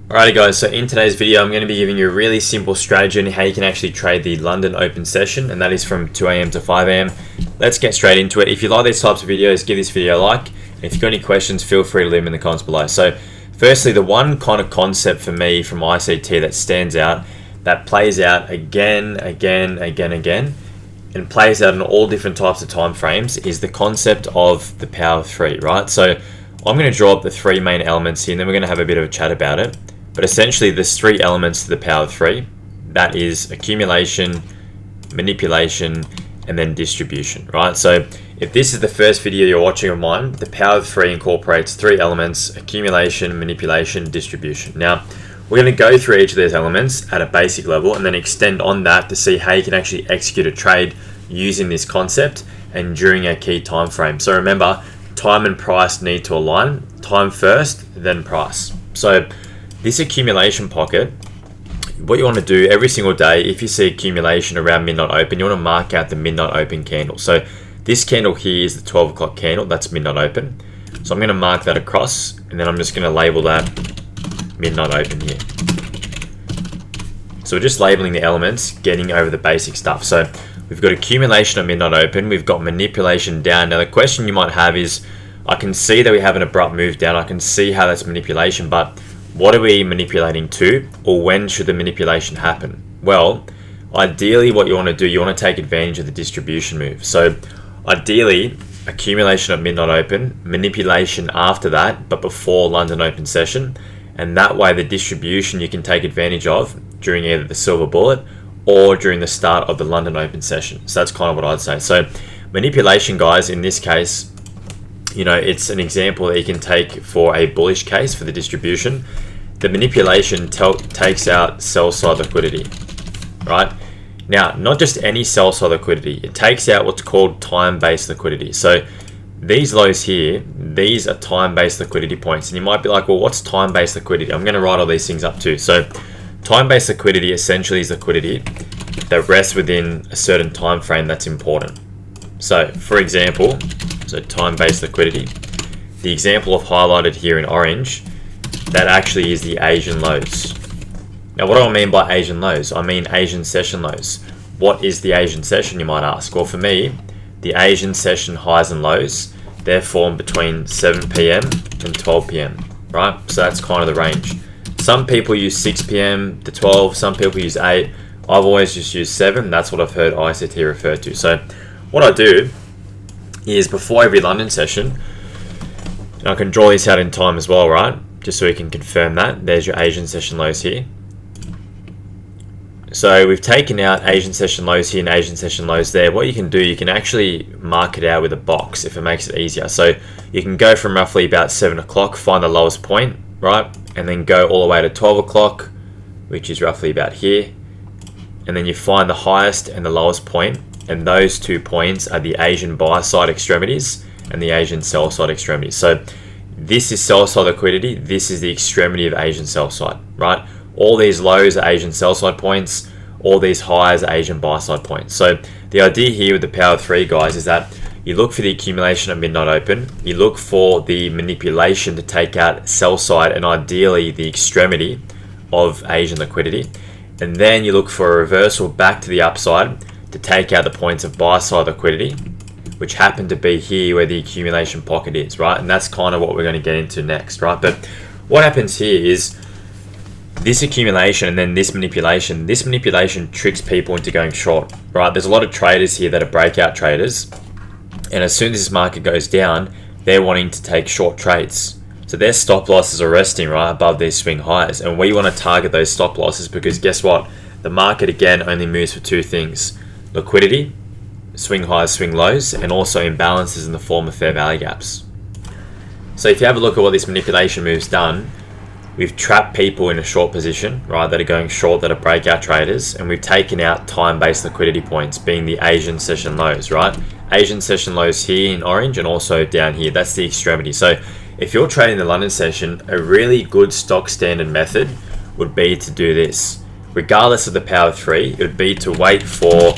Alrighty guys, so in today's video I'm going to be giving you a really simple strategy on how you can actually trade the London Open session, and that is from 2 AM to 5 AM. Let's get straight into it. If you like these types of videos, give this video a like, and if you've got any questions, feel free to leave them in the comments below. So firstly, the one kind of concept for me from ICT that stands out, that plays out again, and plays out in all different types of time frames, is the concept of the power of three, right? So I'm going to draw up the three main elements here, and then we're going to have a bit of a chat about it. But essentially, there's three elements to the power of three. That is accumulation, manipulation, and then distribution, right? So if this is the first video you're watching of mine, the power of three incorporates three elements: accumulation, manipulation, distribution. Now, we're going to go through each of these elements at a basic level and then extend on that to see how you can actually execute a trade using this concept and during a key time frame. So remember, time and price need to align. Time first, then price. So this accumulation pocket, what you want to do every single day, if you see accumulation around midnight open, you want to mark out the midnight open candle. So this candle here is the 12 o'clock candle, that's midnight open. So I'm going to mark that across, and then I'm just going to label that midnight open here. So we're just labeling the elements, getting over the basic stuff. So we've got accumulation at midnight open, we've got manipulation down. Now the question you might have is, I can see that we have an abrupt move down, I can see how that's manipulation, but what are we manipulating to, or when should the manipulation happen? Well, ideally what you want to do, you want to take advantage of the distribution move. So ideally, accumulation at midnight open, manipulation after that, but before London Open session, and that way the distribution you can take advantage of during either the silver bullet or during the start of the London Open session. So that's kind of what I'd say. So manipulation, guys, in this case, you know, it's an example that you can take for a bullish case for the distribution. The manipulation takes out sell side liquidity, right? Now, not just any sell side liquidity, it takes out what's called time-based liquidity. So these lows here, these are time-based liquidity points. And you might be like, well, what's time-based liquidity? I'm going to write all these things up too. So time-based liquidity essentially is liquidity that rests within a certain time frame that's important. So for example, so time-based liquidity, the example I've highlighted here in orange, that actually is the Asian lows. Now, what do I mean by Asian lows? I mean Asian session lows. What is the Asian session, you might ask? Well, for me, the Asian session highs and lows, they're formed between 7 PM and 12 PM, right? So that's kind of the range. Some people use 6 PM to 12, some people use 8. I've always just used 7. That's what I've heard ICT refer to. So what I do is before every London session, and I can draw this out in time as well, right? Just so we can confirm that. There's your Asian session lows here. So we've taken out Asian session lows here and Asian session lows there. What you can do, you can actually mark it out with a box if it makes it easier. So you can go from roughly about 7 o'clock, find the lowest point, right? And then go all the way to 12 o'clock, which is roughly about here. And then you find the highest and the lowest point, and those 2 points are the Asian buy side extremities and the Asian sell side extremities. So this is sell side liquidity, this is the extremity of Asian sell side, right? All these lows are Asian sell side points, all these highs are Asian buy side points. So the idea here with the power of three, guys, is that you look for the accumulation at midnight open, you look for the manipulation to take out sell side and ideally the extremity of Asian liquidity, and then you look for a reversal back to the upside to take out the points of buy side liquidity, which happen to be here where the accumulation pocket is, right? And that's kind of what we're going to get into next, right? But what happens here is this accumulation and then this manipulation tricks people into going short, right? There's a lot of traders here that are breakout traders, and as soon as this market goes down, they're wanting to take short trades. So their stop losses are resting right above these swing highs, and we want to target those stop losses because guess what? The market again only moves for two things: liquidity, swing highs, swing lows, and also imbalances in the form of fair value gaps. So if you have a look at what this manipulation move's done, we've trapped people in a short position, right, that are going short, that are breakout traders, and we've taken out time-based liquidity points, being the Asian session lows, right? Asian session lows here in orange and also down here, that's the extremity. So if you're trading the London session, a really good stock standard method would be to do this. Regardless of the power of three, it would be to wait for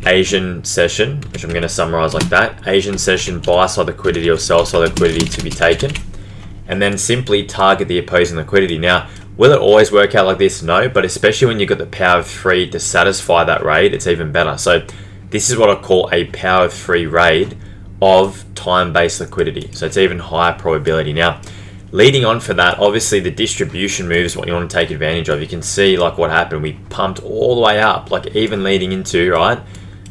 Asian session, which I'm going to summarize like that, Asian session buy side liquidity or sell side liquidity to be taken, and then simply target the opposing liquidity. Now, Will it always work out like this? No, but especially when you've got the power of 3 to satisfy that raid, it's even better. So this is what I call a power of 3 raid of time-based liquidity. So it's even higher probability. Now, leading on for that, obviously the distribution move is what you want to take advantage of. You can see like what happened. We pumped all the way up, like even leading into, right,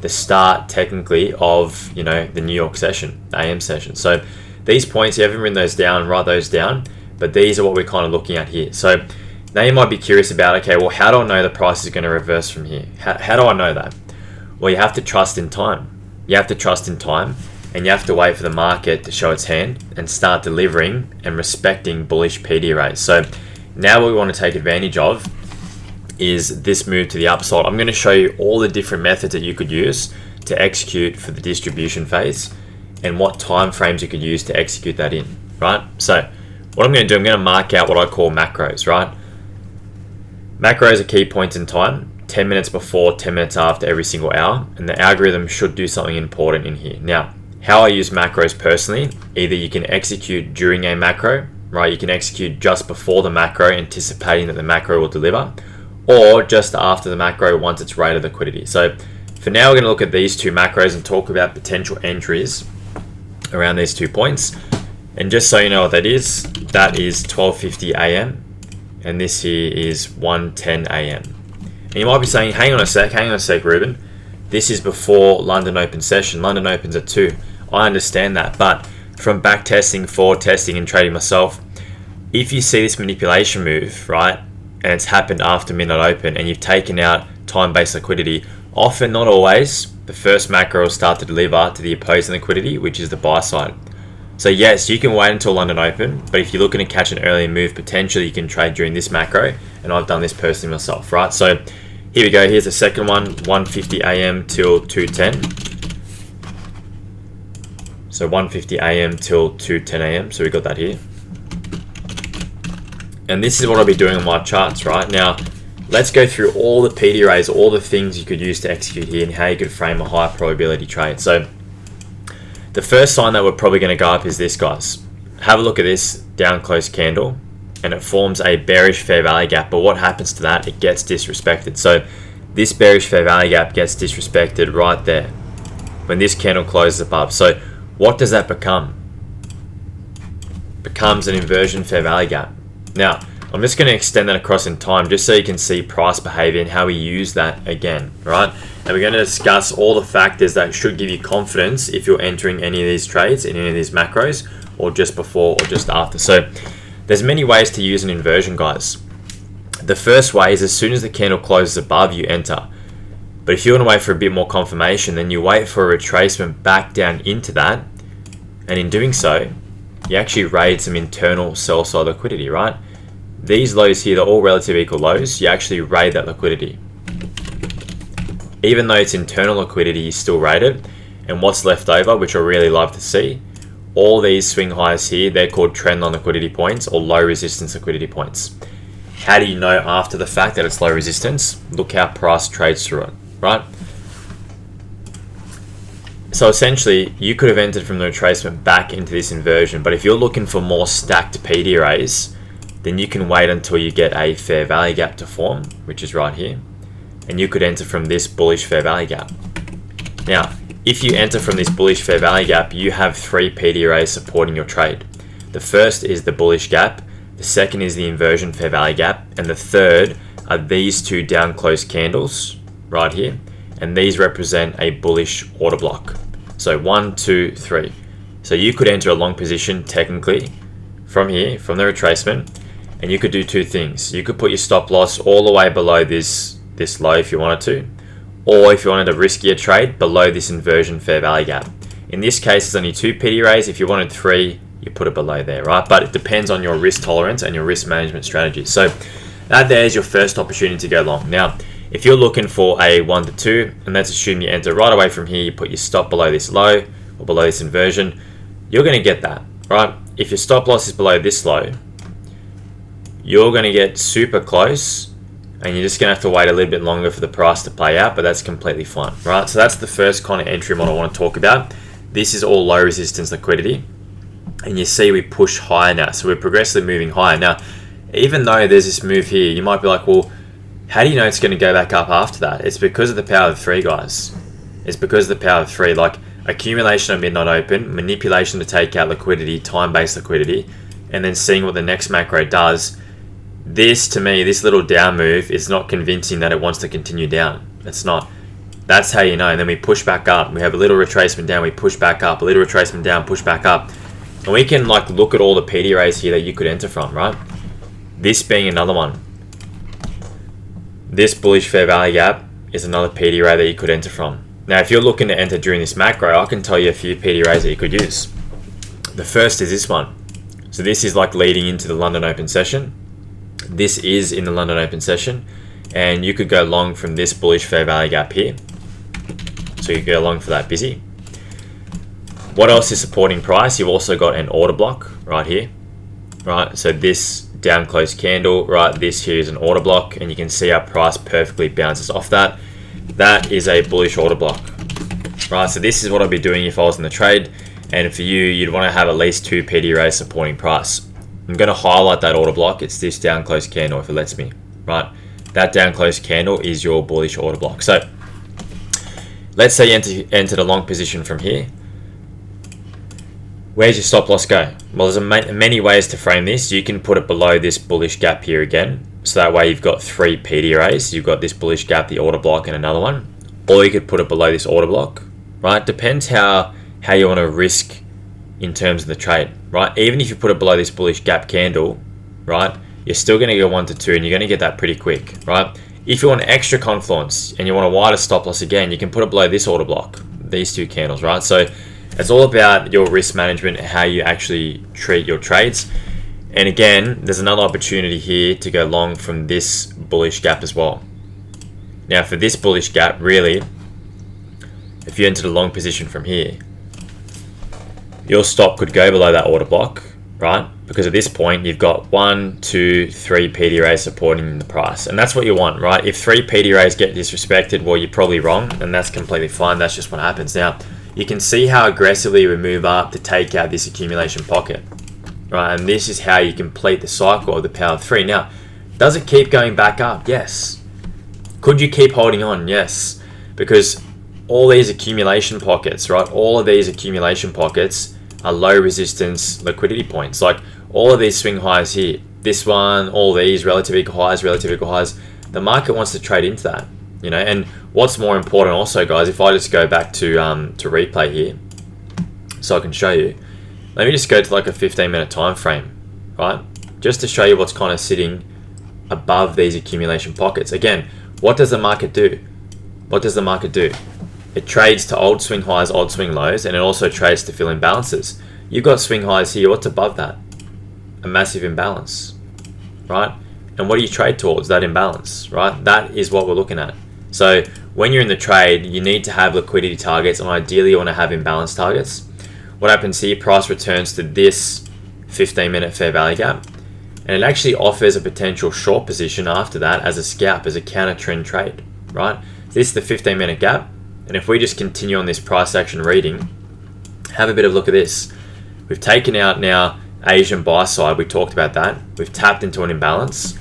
the start technically of, you know, the New York session, the AM session. So these points, you haven't written those down, write those down. But these are what we're kind of looking at here. So now you might be curious about, okay, well, how do I know the price is going to reverse from here? How do I know that? Well, you have to trust in time. You have to trust in time, and you have to wait for the market to show its hand and start delivering and respecting bullish PD arrays. So now what we want to take advantage of is this move to the upside. I'm going to show you all the different methods that you could use to execute for the distribution phase and what time frames you could use to execute that in, right? So what I'm going to do, I'm going to mark out what I call macros, right? Macros are key points in time, 10 minutes before, 10 minutes after every single hour, and the algorithm should do something important in here. Now, how I use macros personally, either you can execute during a macro, right? You can execute just before the macro, anticipating that the macro will deliver, or just after the macro once it's rated liquidity. So for now, we're going to look at these two macros and talk about potential entries around these 2 points. And just so you know what that is 12:50 a.m. and this here is 1:10 a.m. And you might be saying, hang on a sec, Ruben. This is before London Open session. London Opens at 2. I understand that, but from back testing, forward testing, and trading myself, if you see this manipulation move, right, and it's happened after midnight open, and you've taken out time-based liquidity, often, not always, the first macro will start to deliver to the opposing liquidity, which is the buy side. So yes, you can wait until London Open, but if you're looking to catch an early move, potentially you can trade during this macro, and I've done this personally myself, right? So here we go, here's the second one, 1:50 a.m. till 2:10. So 1:50 a.m. till 2:10 a.m. So we got that here. And this is what I'll be doing on my charts, right? Now, let's go through all the PD arrays, all the things you could use to execute here and how you could frame a high probability trade. So the first sign that we're probably going to go up is this, guys. Have a look at this down close candle, and it forms a bearish fair value gap. But what happens to that? It gets disrespected. So this bearish fair value gap gets disrespected right there when this candle closes above. So what does that become? Becomes an inversion fair value gap. Now, I'm just going to extend that across in time just so you can see price behavior and how we use that again, right? And we're going to discuss all the factors that should give you confidence if you're entering any of these trades in any of these macros, or just before or just after. So there's many ways to use an inversion, guys. The first way is as soon as the candle closes above, you enter. But if you want to wait for a bit more confirmation, then you wait for a retracement back down into that. And in doing so, you actually raid some internal sell side liquidity, right? These lows here, they're all relative equal lows. You actually raid that liquidity. Even though it's internal liquidity, you still raid it. And what's left over, which I really love to see, all these swing highs here, they're called trendline liquidity points or low resistance liquidity points. How do you know after the fact that it's low resistance? Look how price trades through it, right? So essentially, you could have entered from the retracement back into this inversion, but if you're looking for more stacked PD arrays, then you can wait until you get a fair value gap to form, which is right here. And you could enter from this bullish fair value gap. Now, if you enter from this bullish fair value gap, you have 3 PD arrays supporting your trade. The first is the bullish gap, the second is the inversion fair value gap, and the third are these 2 down close candles right here. And these represent a bullish order block. So 1, 2, 3. So you could enter a long position technically from here, from the retracement, and you could do 2 things. You could put your stop loss all the way below this low if you wanted to, or if you wanted a riskier trade, below this inversion fair value gap. In this case, it's only 2 PD arrays. If you wanted 3, you put it below there, right? But it depends on your risk tolerance and your risk management strategy. So that there's your first opportunity to go long. Now, if you're looking for a 1 to 2, and let's assume you enter right away from here, you put your stop below this low or below this inversion, you're going to get that, right? If your stop loss is below this low, you're going to get super close, and you're just going to have to wait a little bit longer for the price to play out, but that's completely fine, right? So that's the first kind of entry model I want to talk about. This is all low resistance liquidity, and you see we push higher now, so we're progressively moving higher. Now, even though there's this move here, you might be like, well, how do you know it's going to go back up after that? It's because of the power of 3, guys. It's because of the power of 3. Like accumulation at midnight open, manipulation to take out liquidity, time-based liquidity, and then seeing what the next macro does. This, to me, this little down move is not convincing that it wants to continue down. It's not. That's how you know. And then we push back up. We have a little retracement down. We push back up. A little retracement down. Push back up. And we can like look at all the PD rays here that you could enter from, right? This being another one. This bullish fair value gap is another PD ray that you could enter from. Now, if you're looking to enter during this macro, I can tell you a few PD rays that you could use. The first is this one. So this is like leading into the London Open session. This is in the London Open session. And you could go long from this bullish fair value gap here. So you go long for that busy. What else is supporting price? You've also got an order block right here, right? So this down close candle, right? This here is an order block, and you can see our price perfectly bounces off that. That is a bullish order block, right? So this is what I'd be doing if I was in the trade. And for you, you'd want to have at least 2 PD rays supporting price. I'm going to highlight that order block. It's this down close candle if it lets me, right? That down close candle is your bullish order block. So let's say you entered a long position from here. Where's your stop loss go? Well, there's many ways to frame this. You can put it below this bullish gap here again. So that way you've got 3 PD rays. You've got this bullish gap, the order block, and another one. Or you could put it below this order block, right? Depends how you want to risk in terms of the trade, right? Even if you put it below this bullish gap candle, right? You're still going to go 1 to 2, and you're going to get that pretty quick, right? If you want extra confluence and you want a wider stop loss again, you can put it below this order block, these 2 candles, right? So it's all about your risk management and how you actually treat your trades. And again, there's another opportunity here to go long from this bullish gap as well. Now for this bullish gap, really, if you entered a long position from here, your stop could go below that order block, right? Because at this point, you've got 1, 2, 3 PD rays supporting the price. And that's what you want, right? If 3 PD rays get disrespected, well, you're probably wrong, and that's completely fine. That's just what happens. Now, you can see how aggressively we move up to take out this accumulation pocket, right? And this is how you complete the cycle of the power of 3. Now, does it keep going back up? Yes. Could you keep holding on? Yes. Because all these accumulation pockets, right? All of these accumulation pockets are low resistance liquidity points. Like all of these swing highs here, this one, all these relative equal highs, the market wants to trade into that, you know. And what's more important also, guys, if I just go back to replay here, so I can show you, let me just go to like a 15-minute time frame, right? Just to show you what's kind of sitting above these accumulation pockets. Again, what does the market do? What does the market do? It trades to old swing highs, old swing lows, and it also trades to fill imbalances. You've got swing highs here. What's above that? A massive imbalance, right? And what do you trade towards? That imbalance, right? That is what we're looking at. So when you're in the trade, you need to have liquidity targets, and ideally you want to have imbalance targets. What happens here? Price returns to this 15-minute fair value gap, and it actually offers a potential short position after that as a scalp, as a counter trend trade, right? This is the 15-minute gap. And if we just continue on this price action reading, have a bit of a look at this. We've taken out now Asian buy side. We talked about that. We've tapped into an imbalance.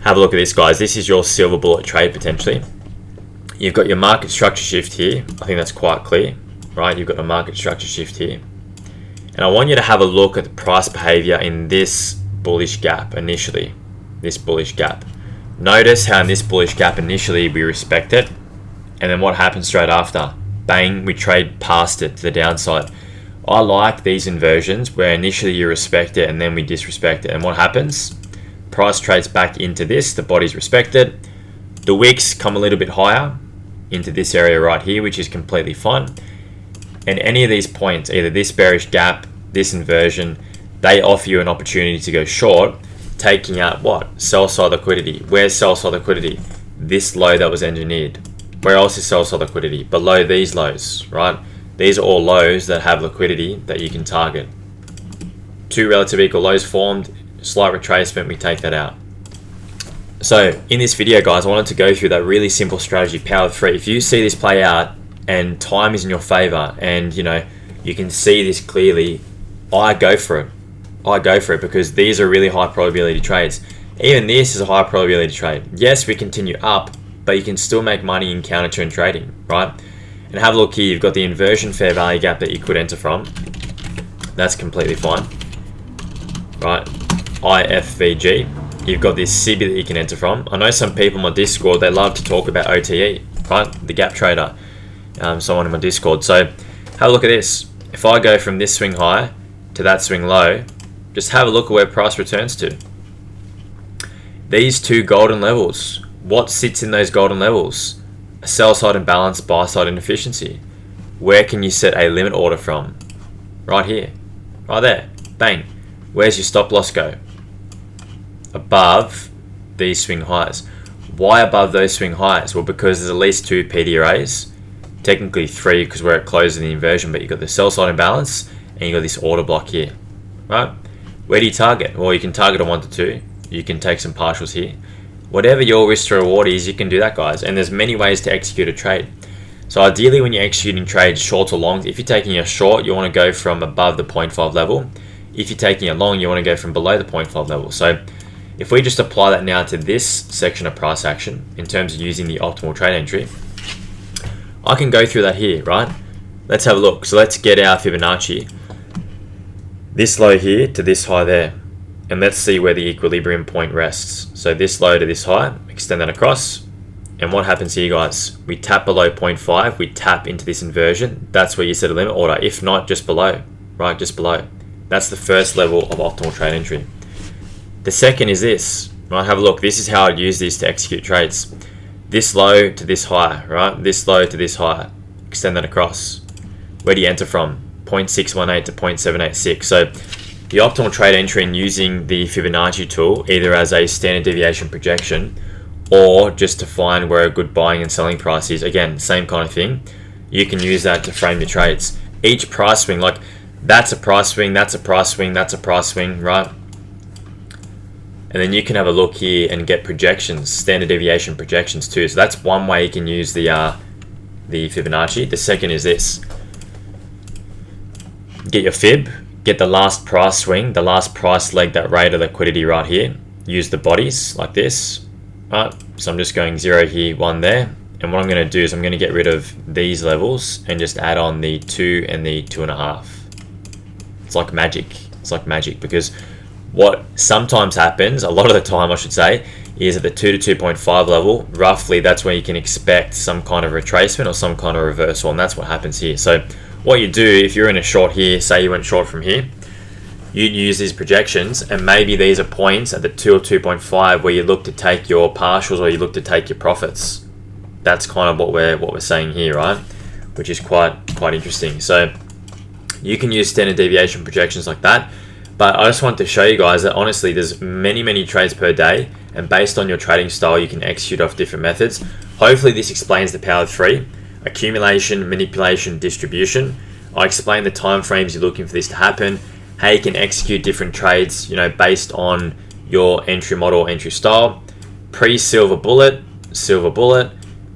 Have a look at this, guys. This is your silver bullet trade potentially. You've got your market structure shift here. I think that's quite clear, right? You've got a market structure shift here. And I want you to have a look at the price behavior in this bullish gap initially. This bullish gap. Notice how in this bullish gap initially we respect it. And then what happens straight after? Bang, we trade past it to the downside. I like these inversions where initially you respect it and then we disrespect it. And what happens? Price trades back into this, the body's respected. The wicks come a little bit higher into this area right here, which is completely fine. And any of these points, either this bearish gap, this inversion, they offer you an opportunity to go short, taking out what? Sell side liquidity. Where's sell side liquidity? This low that was engineered. Where else is sell side liquidity? Below these lows, right? These are all lows that have liquidity that you can target. 2 relative equal lows formed, slight retracement, we take that out. So in this video, guys, I wanted to go through that really simple strategy, power of 3. If you see this play out and time is in your favor and you know you can see this clearly, I go for it. I go for it because these are really high probability trades. Even this is a high probability trade. Yes, we continue up, but you can still make money in counter trend trading, right? And have a look here, you've got the inversion fair value gap that you could enter from. That's completely fine, right? IFVG, you've got this CB that you can enter from. I know some people on my Discord, they love to talk about OTE, right? The gap trader, someone in my Discord. So have a look at this. If I go from this swing high to that swing low, just have a look at where price returns to. These two golden levels, what sits in those golden levels? A sell side imbalance, buy side inefficiency. Where can you set a limit order from? Right here, right there, bang. Where's your stop loss go? Above these swing highs. Why above those swing highs? Well, because there's at least 2 PDRAs, technically 3 because we're at close in the inversion, but you've got the sell side imbalance and you've got this order block here, right? Where do you target? Well, you can target a 1 to 2. You can take some partials here. Whatever your risk to reward is, you can do that, guys. And there's many ways to execute a trade. So ideally, when you're executing trades short or long, if you're taking a short, you want to go from above the 0.5 level. If you're taking a long, you want to go from below the 0.5 level. So if we just apply that now to this section of price action, in terms of using the optimal trade entry, I can go through that here, right? Let's have a look. So let's get our Fibonacci. This low here to this high there. And let's see where the equilibrium point rests. So this low to this high, extend that across. And what happens here, guys? We tap below 0.5, we tap into this inversion. That's where you set a limit order. If not, just below, right? Just below. That's the first level of optimal trade entry. The second is this, right? Have a look. This is how I'd use this to execute trades. This low to this high, right? This low to this high. Extend that across. Where do you enter from? 0.618 to 0.786. So the optimal trade entry in using the Fibonacci tool, either as a standard deviation projection or just to find where a good buying and selling price is, again, same kind of thing. You can use that to frame your trades. Each price swing, like that's a price swing, that's a price swing, that's a price swing, right? And then you can have a look here and get projections, standard deviation projections too. So that's one way you can use the Fibonacci. The second is this. Get your fib. Get the last price swing, the last price leg, that rate of liquidity right here. Use the bodies like this, right? So I'm just going 0 here, 1 there. And what I'm going to do is I'm going to get rid of these levels and just add on the 2 and the 2.5. It's like magic. It's like magic because what sometimes happens, a lot of the time I should say, is at the 2 to 2.5 level, roughly that's where you can expect some kind of retracement or some kind of reversal, and that's what happens here. So what you do, if you're in a short here, say you went short from here, you'd use these projections, and maybe these are points at the 2 or 2.5 where you look to take your partials or you look to take your profits. That's kind of what we're saying here, right? Which is quite interesting. So you can use standard deviation projections like that, but I just wanted to show you guys that honestly there's many trades per day, and based on your trading style you can execute off different methods. Hopefully this explains the power of 3. Accumulation, manipulation, distribution. I explained the time frames you're looking for this to happen, how you can execute different trades, based on your entry model, entry style. Pre-silver bullet,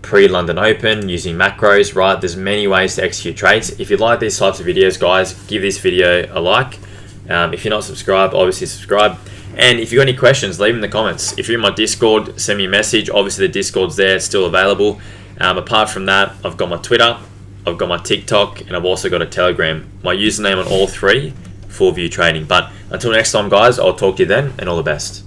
pre-London Open, using macros, right? There's many ways to execute trades. If you like these types of videos, guys, give this video a like. If you're not subscribed, obviously subscribe. And if you've got any questions, leave them in the comments. If you're in my Discord, send me a message. Obviously the Discord's there, it's still available. Apart from that, I've got my Twitter, I've got my TikTok, and I've also got a Telegram. My username on all 3, Fullviewtrading. But until next time, guys, I'll talk to you then, and all the best.